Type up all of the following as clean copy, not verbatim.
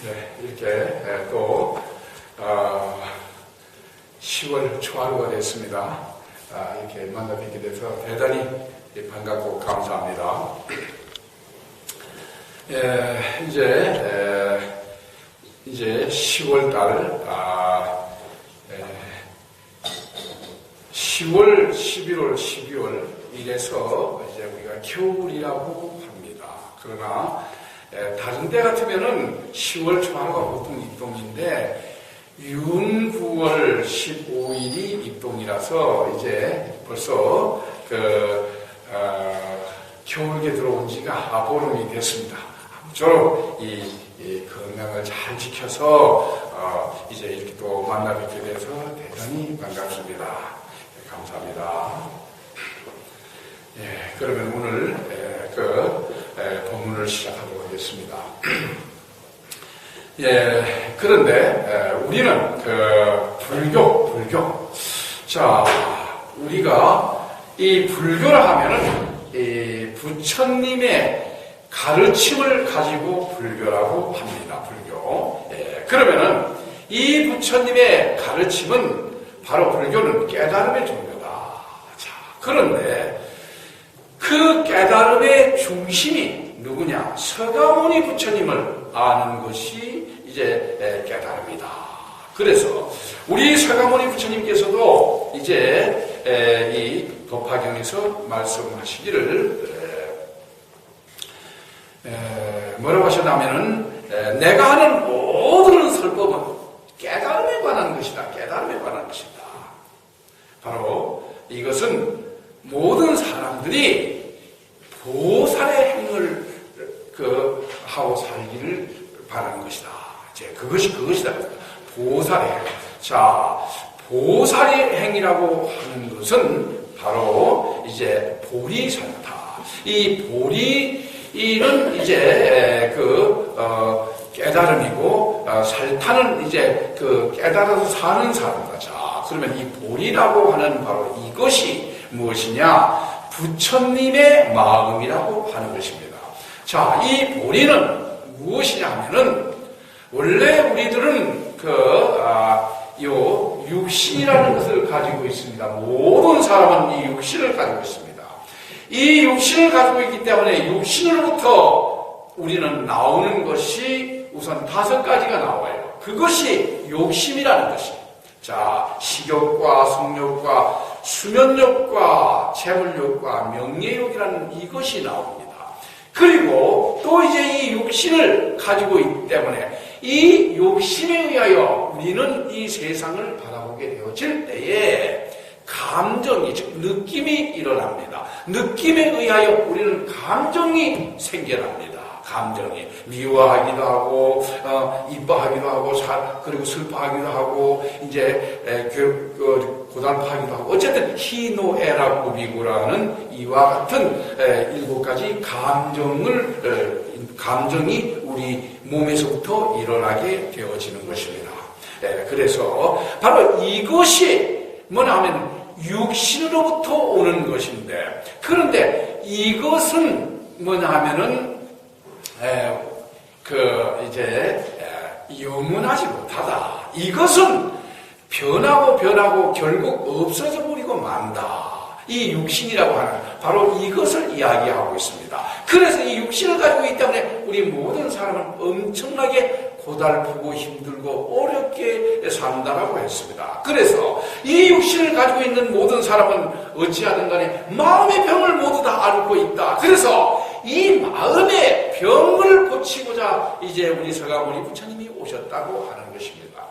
네, 이렇게 또 10월 초하루가 됐습니다. 이렇게 만나 뵙게 돼서 대단히 반갑고 감사합니다. 이제 10월 달, 10월, 11월, 12월 이래서 이제 우리가 겨울이라고 합니다. 그러나 다른 데 같으면은 10월 초하루가 보통 입동인데 윤 9월 15일이 입동이라서 이제 벌써 겨울에 들어온 지가 보름이 됐습니다. 아무쪼록 이 건강을 잘 지켜서 이제 이렇게 또 만나 뵙게 돼서 대단히 반갑습니다. 감사합니다. 그러면 오늘 본문을 시작하도록 하겠습니다. 그런데 우리는 불교. 자, 우리가 이 불교를 하면은 이 부처님의 가르침을 가지고 불교라고 합니다. 불교. 그러면은 이 부처님의 가르침은 바로 불교는 깨달음의 종교다. 자, 그런데 그 깨달음의 중심이 누구냐? 서가모니 부처님을 아는 것이 이제 깨달음이다. 그래서 우리 서가모니 부처님께서도 이제 이 법화경에서 말씀하시기를 뭐라고 하셨냐면은 내가 하는 모든 설법은 깨달음에 관한 것이다. 깨달음에 관한 것이다. 바로 이것은 모든 사람들이 보살의 행을 하고 살기를 바라는 것이다. 그것이다. 보살의 행. 자, 보살의 행이라고 하는 것은 바로 이제 보리살타. 이 보리는 이제 깨달음이고, 살타는 이제 깨달아서 사는 사람이다. 자, 그러면 이 보리라고 하는 바로 이것이 무엇이냐? 부처님의 마음이라고 하는 것입니다. 자, 이 보리는 무엇이냐 하면은, 원래 우리들은 육신이라는 것을 가지고 있습니다. 모든 사람은 이 육신을 가지고 있습니다. 이 육신을 가지고 있기 때문에 육신으로부터 우리는 나오는 것이 우선 5가지가 나와요. 그것이 욕심이라는 것이. 자, 식욕과 성욕과 수면욕과 재물욕과 명예욕이라는 이것이 나옵니다. 그리고 또 이제 이 육신을 가지고 있기 때문에 이 욕심에 의하여 우리는 이 세상을 바라보게 되어질 때에 감정이, 즉 느낌이 일어납니다. 느낌에 의하여 우리는 감정이 생겨납니다. 감정이 미워하기도 하고 이뻐하기도 하고 그리고 슬퍼하기도 하고 이제 고달파하기도 하고 어쨌든 희노애락고비고라는 이와 같은 7가지 감정이 우리 몸에서부터 일어나게 되어지는 것입니다. 그래서 바로 이것이 뭐냐 하면 육신으로부터 오는 것인데, 그런데 이것은 뭐냐 하면은 이제 영원하지 못하다. 이것은 변하고 결국 없어져 버리고 만다. 이 육신이라고 하는 바로 이것을 이야기하고 있습니다. 그래서 이 육신을 가지고 있기 때문에 우리 모든 사람은 엄청나게 고달프고 힘들고 어렵게 산다라고 했습니다. 그래서 이 육신을 가지고 있는 모든 사람은 어찌하든 간에 마음의 병을 모두 다 앓고 있다. 그래서 이 마음의 병을 고치고자 이제 우리 서가모니 부처님이 오셨다고 하는 것입니다.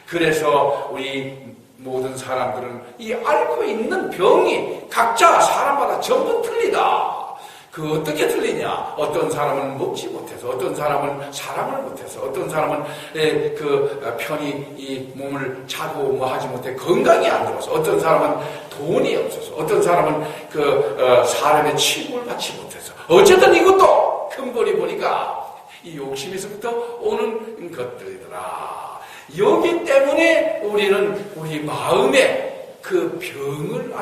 그래서 우리 모든 사람들은 이 앓고 있는 병이 각자 사람마다 전부 틀리다. 어떻게 틀리냐? 어떤 사람은 먹지 못해서, 어떤 사람은 사랑을 못해서, 어떤 사람은 편히 이 몸을 차고 하지 못해 건강이 안 좋아서, 어떤 사람은 돈이 없어서, 어떤 사람은 사람의 취급을 받지 못해서, 어쨌든 이것도 근본이 보니까 이 욕심에서부터 오는 것들이더라. 여기 때문에 우리는 우리 마음에 그 병을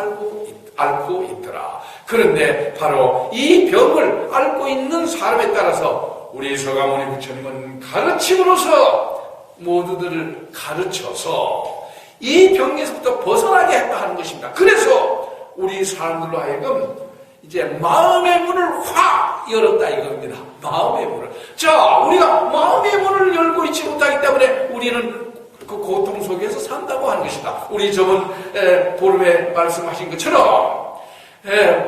앓고 있더라. 그런데 바로 이 병을 앓고 있는 사람에 따라서 우리 서가모니 부처님은 가르침으로서 모두들을 가르쳐서 이 병에서부터 벗어나게 했다 하는 것입니다. 그래서 우리 사람들로 하여금 이제 마음의 문을 확 열었다 이겁니다. 마음의 문을. 자, 우리가 마음의 문을 열고 있지 못하기 때문에 우리는 그 고통 속에서 산다고 하는 것이다. 우리 저번 보름에 말씀하신 것처럼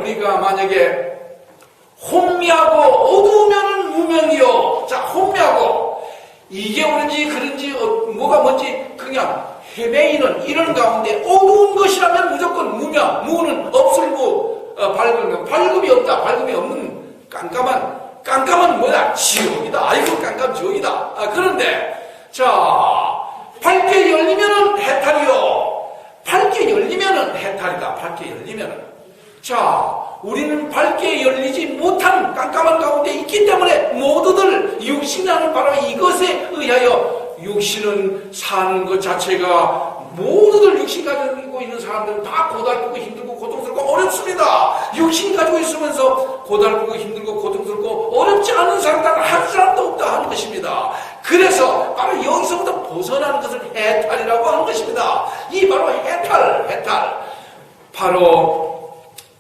우리가 만약에 혼미하고 어두우면 무명이요. 자, 혼미하고 이게 옳은지 그런지 뭐가 뭔지 그냥 헤매이는 이런 가운데 어두운 것이라면 무조건 무명, 무는 없을고 밝음이 없다. 밝음이 없는 깜깜한 뭐야? 지옥이다. 아이고 깜깜 지옥이다. 그런데 자, 밝게 열리면은 해탈이요. 밝게 열리면은 해탈이다. 밝게 열리면은. 자, 우리는 밝게 열리지 못한 깜깜한 가운데 있기 때문에 모두들 육신이라는 바로 이것에 의하여 육신은 사는 것 자체가 모두들 육신 가지고 있는 사람들은 다 고달프고 힘들고 고통스럽고 어렵습니다. 육신 가지고 있으면서 고달프고 힘들고 고통스럽고 어렵지 않은 사람은 한 사람도 없다 하는 것입니다. 그래서 바로 여기서부터 벗어나는 것을 해탈이라고 하는 것입니다. 이 바로 해탈 바로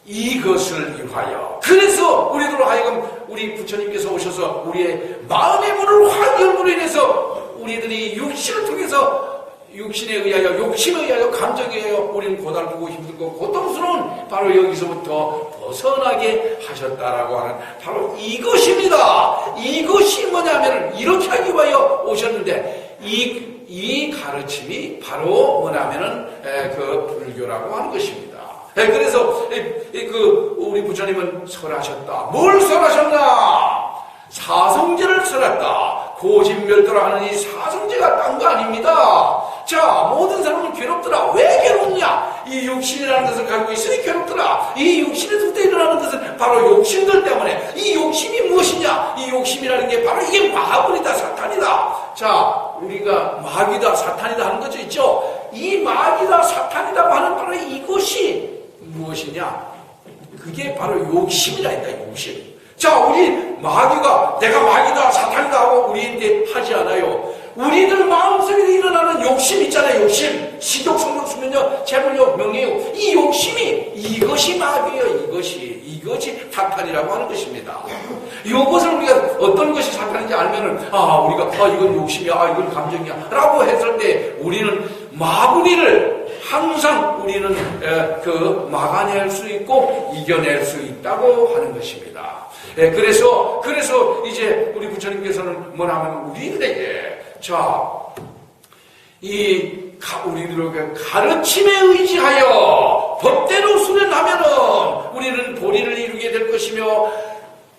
이것을 위하여. 그래서 우리들로 하여금 우리 부처님께서 오셔서 우리의 마음의 문을 확 열므로 인해서 우리들이 육신을 통해서 육신에 의하여 욕심에 의하여 감정에 의하여 우리는 고달프고 힘들고 고통스러운 바로 여기서부터 벗어나게 하셨다라고 하는 바로 이것입니다. 이것이 뭐냐면 이렇게 하기 위하여 오셨는데 이 가르침이 바로 뭐냐면은 그 불교라고 하는 것입니다. 그래서 우리 부처님은 설하셨다. 뭘 설하셨나? 사성제를 설했다. 고진멸도라 하는 이 사성제가 딴 거 아닙니다. 자, 모든 사람은 괴롭더라. 왜 괴롭냐? 이 육신이라는 것을 가지고 있으니 괴롭더라. 이 육신에서부터 일어나는 것은 바로 욕심들 때문에. 이 욕심이 무엇이냐? 이 욕심이라는 게 바로 이게 마귀다, 사탄이다. 자, 우리가 마귀다, 사탄이다 하는 거죠, 있죠? 이 마귀다, 사탄이라고 하는 바로 이것이 무엇이냐? 그게 바로 욕심이라 했다, 욕심. 자, 우리 마귀가 내가 마귀다, 사탄이다 하고 우리한테 하지 않아요. 우리들 마음속에 일어나는 욕심 있잖아요. 욕심. 식욕, 성욕, 수면욕, 재물욕, 명예욕. 이 욕심이 이것이 마귀예요. 이것이 사탄이라고 하는 것입니다. 이것을 우리가 어떤 것이 사탄인지 알면은 우리가 이건 욕심이야, 이건 감정이야 라고 했을 때 우리는 마구니를 항상 우리는 막아낼 수 있고 이겨낼 수 있다고 하는 것입니다. 그래서 이제 우리 부처님께서는 뭐냐면 우리들에게 우리들에게 가르침에 의지하여 법대로 수련하면은 우리는 도리를 이루게 될 것이며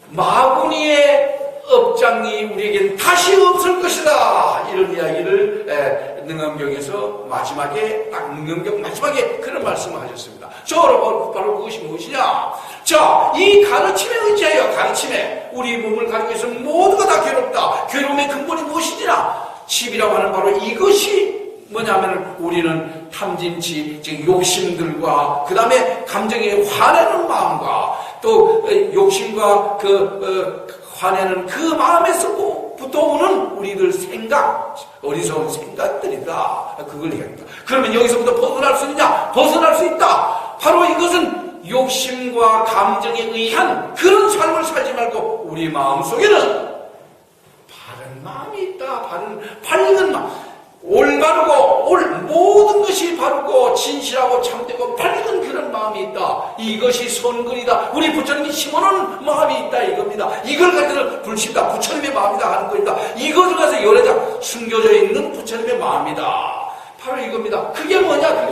마구니의 업장이 우리에겐 다시 없을 것이다. 이런 이야기를 능엄경에서 마지막에 능엄경 마지막에 그런 말씀을 하셨습니다. 바로 그것이 무엇이냐? 자, 이 가르침에 의지하여 가르침에 우리 몸을 가지고 있으면 모두가 다 괴롭다. 괴로움의 근본이 무엇이냐? 집이라고 하는 바로 이것이 뭐냐면 우리는 탐진치, 즉 욕심들과 그 다음에 감정에 화내는 마음과 또 욕심과 화내는 그 마음에서부터 오는 우리들 생각, 어리석은 생각들이다. 그걸 얘기합니다. 그러면 여기서부터 벗어날 수 있냐? 벗어날 수 있다. 바로 이것은 욕심과 감정에 의한 그런 삶을 살지 말고 우리 마음속에는 바른 마음이 있다. 밝은 마음. 올바르고 모든 것이 바르고 진실하고 참되고 밝은 그런 마음이 있다. 이것이 선근이다. 우리 부처님이 심어놓은 마음이 있다 이겁니다. 이걸 가지고 불신다. 부처님의 마음이다 하는 것이다. 이것을 가서 열애장 숨겨져 있는 부처님의 마음이다. 바로 이겁니다. 그게 뭐냐?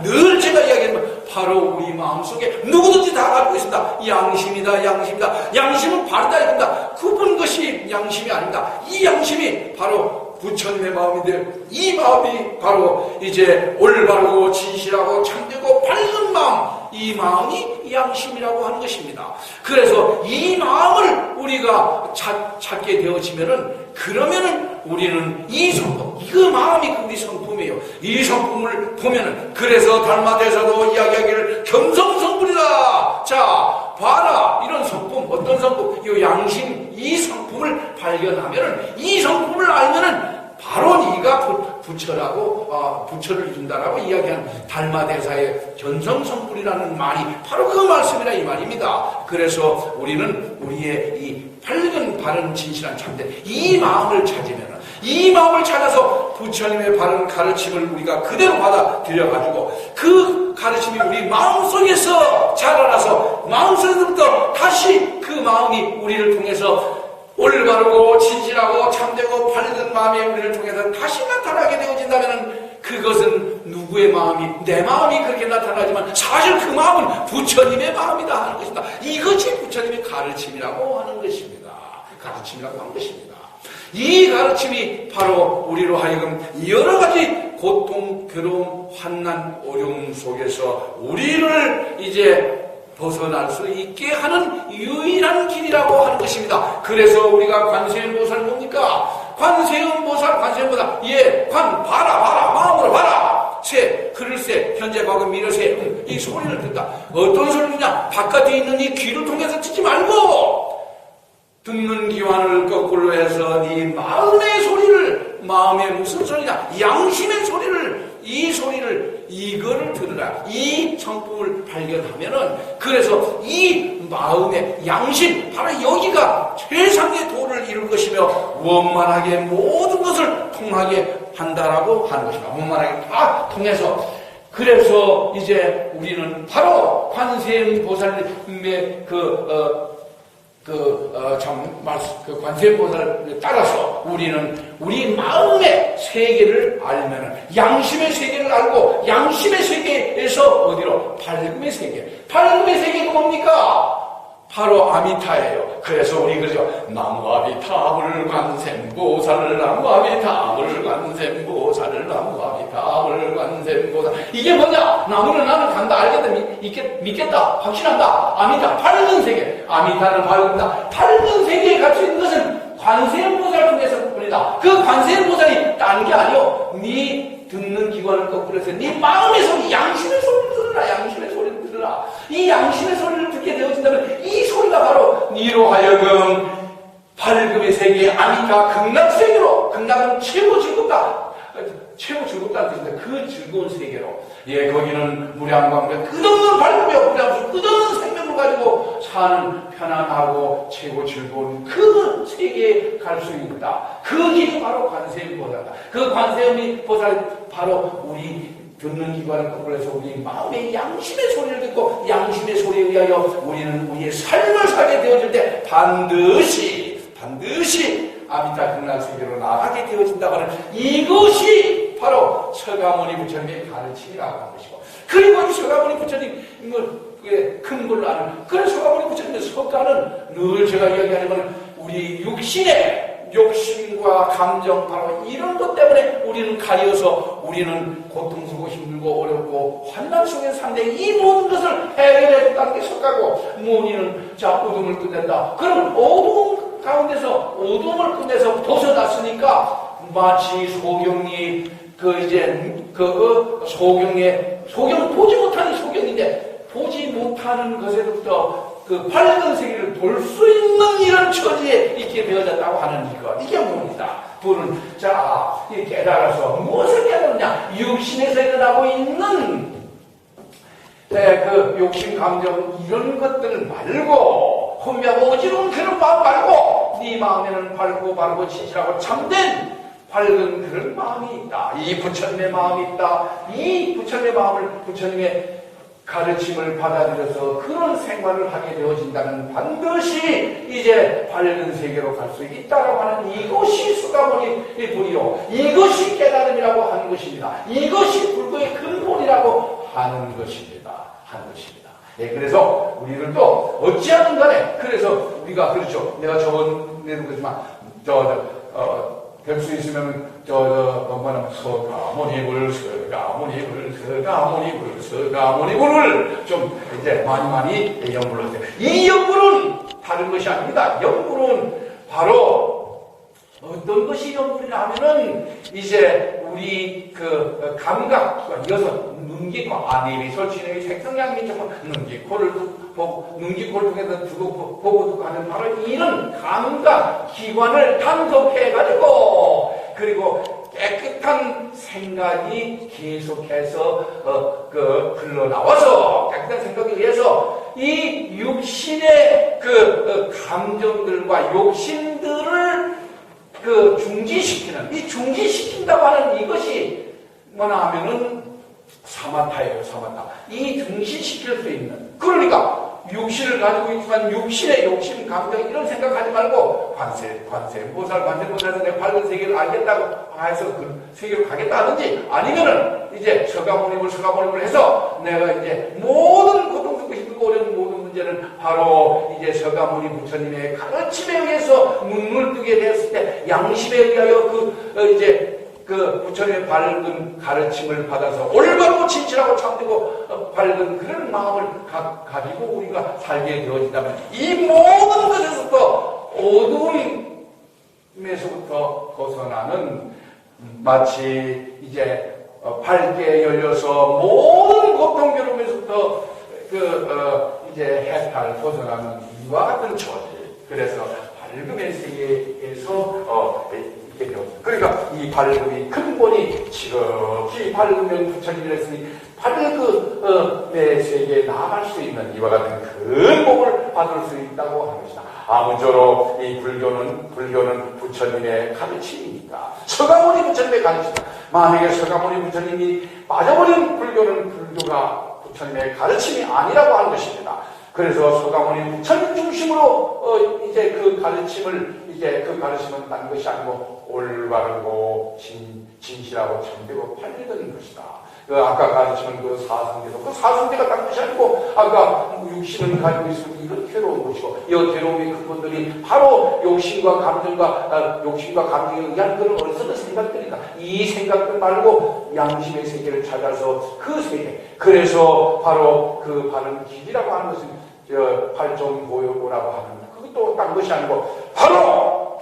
늘 제가 이야기하는 바로 우리 마음속에 누구든지 다 가지고 있습니다. 양심이다. 양심은 바르다 이겁니다. 굽은 것이 양심이 아닙니다. 이 양심이 바로 부처님의 마음인데 이 마음이 바로 이제 올바르고 진실하고 참되고 밝은 마음, 이 마음이 양심이라고 하는 것입니다. 그래서 이 마음을 우리가 찾게 되어지면은 그러면은 우리는 이 성품, 그 마음이 우리 성품이에요. 이 성품을 보면은 그래서 달마대사도 이야기하기를 겸성성불이다. 자, 봐라 이런 성품, 어떤 성품? 이 양심 이 성품을 발견하면은, 이 성품을 알면은 바로 네가 부처라고, 부처를 준다라고 이야기한 달마대사의 견성성불이라는 말이 바로 그 말씀이라 이 말입니다. 그래서 우리는 우리의 이 밝은 바른 진실한 참된 이 마음을 찾으면은, 이 마음을 찾아서 부처님의 바른 가르침을 우리가 그대로 받아들여가지고 그 가르침이 우리 마음속에서 자라나서 마음속에서부터 다시 그 마음이 우리를 통해서 올바르고 진실하고 참되고 밝은 마음이 우리를 통해서 다시 나타나게 되어진다면 그것은 누구의 마음이, 내 마음이 그렇게 나타나지만 사실 그 마음은 부처님의 마음이다 하는 것이다. 이것이 부처님의 가르침이라고 하는 것입니다. 가르침이라고 하는 것입니다. 이 가르침이 바로 우리로 하여금 여러 가지 고통, 괴로움, 환난, 어려움 속에서 우리를 이제 벗어날 수 있게 하는 유일한 길이라고 하는 것입니다. 그래서 우리가 관세음보살 뭡니까? 관세음보살, 예, 봐라, 마음으로 봐라. 세, 그를세, 현재, 과거, 미래세, 이 소리를 듣다. 어떤 소리냐? 바깥에 있는 이 귀를 통해서 듣지 말고, 듣는 기관을 거꾸로 해서 네 마음의 소리를, 마음의 무슨 소리냐? 양심의 소리를, 이 소리를, 이거를 들으라. 이 성품을 발견하면은, 그래서 이 마음의 양심, 바로 여기가 최상의 도를 이룰 것이며, 원만하게 모든 것을 통하게 한다라고 하는 것입니다. 원만하게 다 통해서. 그래서 이제 우리는 바로 관세음보살님의 관세음보살을 따라서 우리는 우리 마음의 세계를 알면은 양심의 세계를 알고 양심의 세계에서 어디로? 밝음의 세계. 밝음의 세계가 뭡니까? 바로 아미타예요. 그래서 우리 그러죠. 나무아미타불 관세음보살, 나무아미타불 관세음보살, 나무아미타불 관세음보살. 이게 뭐냐? 나무는 나는 간다, 알겠다, 믿겠다, 확신한다. 아미타, 밝은 세계. 아미타는 밝은다. 밝은 세계에 갇혀 있는 것은 관세음보살 중에서뿐이다. 그 관세음보살이 딴 게 아니요. 네 듣는 기관을 거꾸로 해서 네 마음의 소리, 양심의 소리를 들으라. 양심의 소리를 들으라. 이 양심의 소리를 듣게 되어진다면 이 소리가 바로 니로 하여금 밝음의 세계, 아미타 극락 세계로, 극락은 최고 즐겁다. 최고 즐겁다는 뜻인데 그 즐거운 세계로, 예, 거기는 무량광대 끝없는 밝음이 없고 끝없는 생명을 가지고 사는 편안하고 최고 즐거운 그 세계에 갈 수 있다. 그 길이 바로 관세음보살이다. 그 관세음보살이 바로 우리 듣는 기관을 거꾸로 해서 우리 마음의 양심의 소리를 듣고 양심의 소리에 의하여 우리는 우리의 삶을 살게 되어질 때 반드시 아미타 극락세계로 나가게 되어진다고 하는 이것이 바로 서가모니 부처님의 가르침이라고 하는 것이고, 그리고 이 서가모니 부처님을 큰 걸로 아는 그런 서가모니 부처님의 서가는 늘 제가 이야기하지만 우리 욕심과 감정, 바로 이런 것 때문에 우리는 가려서 우리는 고통스럽고 힘들고 어렵고 환난 속에서 상대히 이 모든 것을 해결해 준다는 게 석가고, 우리는 자 어둠을 끝낸다. 그럼 어둠 가운데서 어둠을 끝내서 벗어났으니까 마치 소경이 소경 보지 못하는 소경인데 보지 못하는 것에서부터 그 밝은 세계를 볼 수 있는 이런 처지에 있게 되어졌다고 하는 것. 이게 뭡니다. 불은 깨달아서 무엇을 깨달느냐? 육신에서 일어나고 있는 그 욕심, 감정 이런 것들 말고, 혼미하고 어지러운 그런 마음 말고 네 마음에는 밝고 바르고 진실하고 참된 밝은 그런 마음이 있다. 이 부처님의 마음이 있다. 이 부처님의 마음을, 부처님의 가르침을 받아들여서 그런 생활을 하게 되어진다면 반드시 이제 밝은 세계로 갈 수 있다라고 하는 이것이 수가모니의 불이요, 이것이 깨달음이라고 하는 것입니다. 이것이 불교의 근본이라고 하는 것입니다. 예, 그래서 우리들도 어찌하든 간에, 그래서 우리가 그렇죠. 내가 저번에도 그렇지만 될 수 있으면 서가모니불을 좀 이제 많이 연구를 하세요. 이 연구는 다른 것이 아닙니다. 연구는 바로 어떤 것이 연구냐 하면은 이제 우리 그 감각, 이것은 눈기과, 내 솔직히 색성향이 정말 눈기코를 보고, 눈기코를 통해서 두고 보고 하는 바로 이런 감각 기관을 단속해가지고, 그리고 깨끗한 생각이 계속해서 흘러나와서 깨끗한 생각에 의해서 이 육신의 감정들과 욕심들을 중지시키는, 이 중지시킨다고 하는 이것이 뭐나 하면은 사마타예요. 사마타. 이 중지시킬 수 있는, 그러니까 육신을 가지고 있지만 육신의 욕심, 감정 이런 생각하지 말고 관세음보살에서 내 밝은 세계를 알겠다고 해서 그 세계로 가겠다든지, 아니면은 이제 서가모니를 해서 내가 이제 모든 고통스럽고 힘들고 어려운 모든 문제는 바로 이제 서가모니 부처님의 가르침에 의해서 눈을 뜨게 되었을 때 양심에 의하여 부처님의 밝은 가르침을 받아서 올바르고 진실하고 참되고 밝은 그런 마음을 가지고 우리가 살게 되어진다면 이 모든 것에서부터 어두움에서부터 벗어나는, 마치 이제 밝게 열려서 모든 고통 괴로움에서부터 이제 해탈 벗어나는 이와 같은 처지. 그래서 밝음의 세계에서 그러니까 이 밝음이 근본이 지극히 밝으면 부처님이 했으니 밝음의 세계에 나아갈 수 있는 이와 같은 근복을 받을 수 있다고 하는 것이다. 아무쪼록 이 불교는 부처님의 가르침이니까, 서가모니 부처님의 가르침이다. 만약에 서가모니 부처님이 빠져버린 불교는 불교가 부처님의 가르침이 아니라고 하는 것입니다. 그래서 서가모니 부처님 중심으로 이제 그 가르침은 딴 것이 아니고 올바르고 진실하고 참되고 팔리던 것이다. 아까 가르치는 그 사상대가 딴 것이 아니고, 아까 육신을 가지고 있으면 이건 괴로운 것이고, 이 괴로움의 근본들이 바로 욕심과 감정에 의한 그런 어리석은 생각들이다. 이 생각들 말고 양심의 세계를 찾아서 그 세계, 그래서 바로 그 바른 길이라고 하는 것은 팔종보요고라고 하는, 그것도 딴 것이 아니고 바로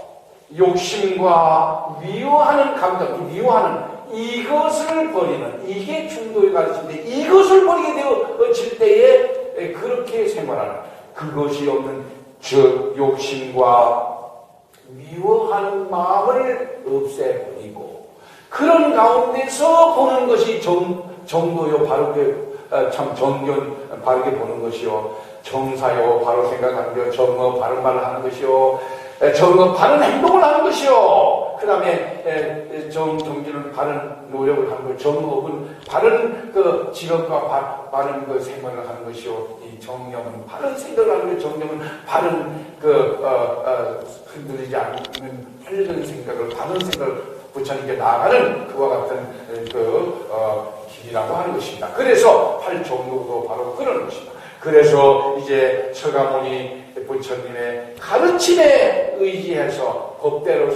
욕심과 미워하는 감정, 미워하는 이것을 버리는, 이게 중도의 가르침인데, 이것을 버리게 되어질 때에 그렇게 생활하는, 그것이 없는 즉 욕심과 미워하는 마음을 없애버리고, 그런 가운데서 보는 것이 정도요, 바르게 정견 바르게 보는 것이요, 정사요, 바로 생각하는 것, 정어 바른 말을 하는 것이요, 정어 바른 행동을 하는 것이요, 그 다음에 정기는 바른 노력을 하는 것, 정업은 바른 직업과 바른 생활을 하는 것이요, 이 정념은 바른 생각을 하는 것, 정념은 바른 흔들리지 않는 밝은 생각을, 바른 생각을 부처님께 나아가는 그와 같은 길이라고 하는 것입니다. 그래서 팔종도도 바로 그런 것입니다. 그래서 이제 서가모니 부처님의 가르침에 의지해서 법대로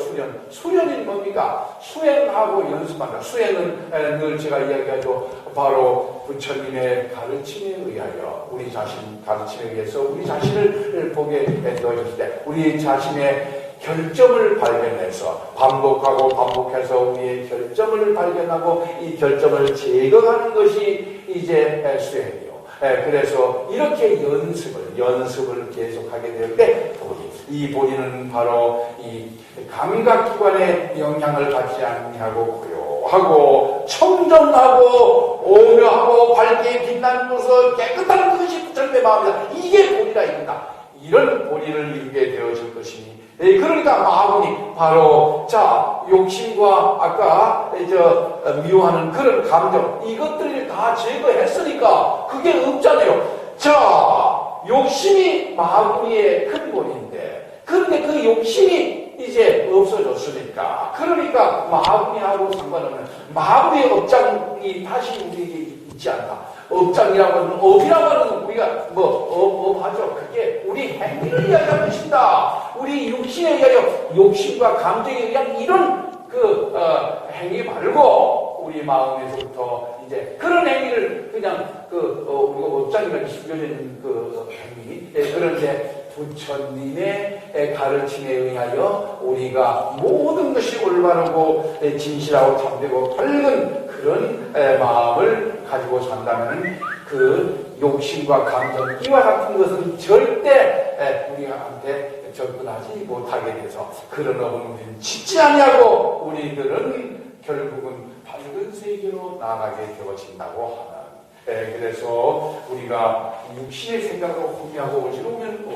수련이 뭡니까? 수행하고 연습한다. 수행은 늘 제가 이야기하죠. 바로 부처님의 가르침에 의하여, 우리 자신 가르침에 의해서 우리 자신을 보게 되어질 때 우리 자신의 결점을 발견해서 반복해서 우리의 결점을 발견하고 이 결점을 제거하는 것이 이제 수행이에요. 그래서 이렇게 연습을 계속하게 될 때 이 보리는 바로 이 감각기관의 영향을 받지 않냐고 고요하고 청정하고 오묘하고 밝게 빛나는 것을 깨끗한 것이 부처님의 마음이다. 이게 보리라 입니다. 이런 보리를 이루게 되어질 것이니, 그러니까 마음이 바로 욕심과 아까 미워하는 그런 감정, 이것들을 다 제거했으니까 그게 없잖아요. 욕심이 마구니의 근본인데, 그런데 그 욕심이 이제 없어졌으니까, 그러니까 마구니하고 상관없는 마구니의 업장이 다시 우리에게 있지 않다. 업장이라고 하는, 업이라고 하는 우리가 업하죠. 그게 우리 행위를 이야기하는 것입니다. 우리 육신에 의하여 욕심과 감정에 의한 이런 행위 말고, 우리 마음에서부터 이제 그런 행위를 그냥 우리가 업장이라고 숨겨진 행위, 그런데 부처님의 가르침에 의하여 우리가 모든 것이 올바르고 진실하고 참되고 밝은 그런 마음을 가지고 산다면 그 욕심과 감정 이와 같은 것은 절대 우리한테 접근하지 못하게 돼서 그런 업은 우리는 짓지 아니하고 우리들은 결국은 밝은 세계로 나아가게 되어진다고 하는. 그래서 우리가 육신의 생각으로 혼미하고 어지러우면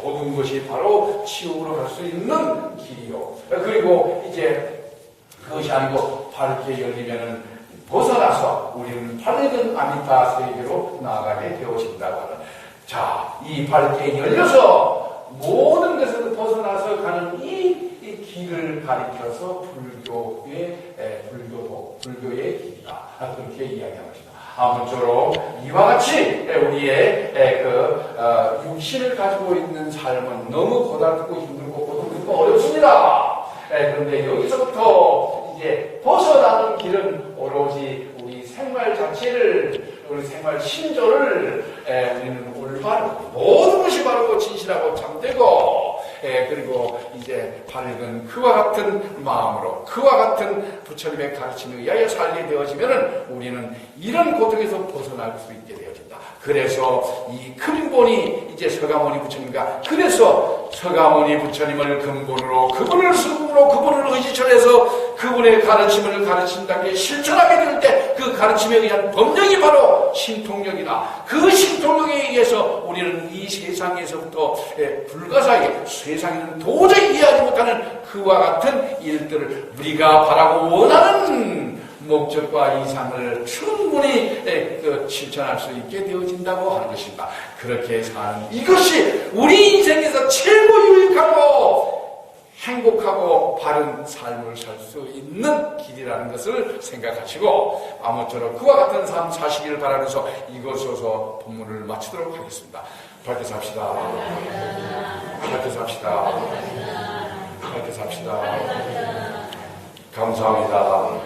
어두운 것이 바로 지옥으로 갈 수 있는 길이요. 그리고 이제 그것이 아니고 밝게 열리면은 벗어나서 우리는 밝은 아미타 세계로 나아가게 되어진다고 하는. 자, 이 밝게 열려서 모든 것에서 벗어나서 가는 이 길을 가리켜서 불교의 길이다. 그렇게 이야기하는 것입니다. 아무쪼록 이와 같이 우리의 육신을 가지고 있는 삶은 너무 고달프고 힘들고 고통스럽고 어렵습니다. 그런데 여기서부터 이제 벗어나는 길은 오로지 우리 생활 자체를, 우리 생활 신조를 우리는 올바르고 모든 것이 바르고 진실하고 참되고 그리고 이제 밝은 그와 같은 마음으로 그와 같은 부처님의 가르침에 의하여 살게 되어지면은 우리는 이런 고통에서 벗어날 수 있게 되어진다. 그래서 이 근본이 이제 서가모니 부처님과 그래서 서가모니 부처님을 근본으로 그분을 수금으로 그분을 의지처해서 그분의 가르침을 가르친다게 실천하게 될 때 그 가르침에 의한 법령이 바로 신통력이다. 그 신통력에 의해서 우리는 이 세상에서부터 불가사하게 세상에는 도저히 이해하지 못하는 그와 같은 일들을 우리가 바라고 원하는 목적과 이상을 충분히 실천할 수 있게 되어진다고 하는 것입니다. 그렇게 사는 이것이 우리 인생에서 최고 유익하고 행복하고 바른 삶을 살 수 있는 길이라는 것을 생각하시고 아무쪼록 그와 같은 삶 사시기를 바라면서 이것으로 본문을 마치도록 하겠습니다. 밝게 삽시다. 밝게 삽시다. 밝게 삽시다. 감사합니다.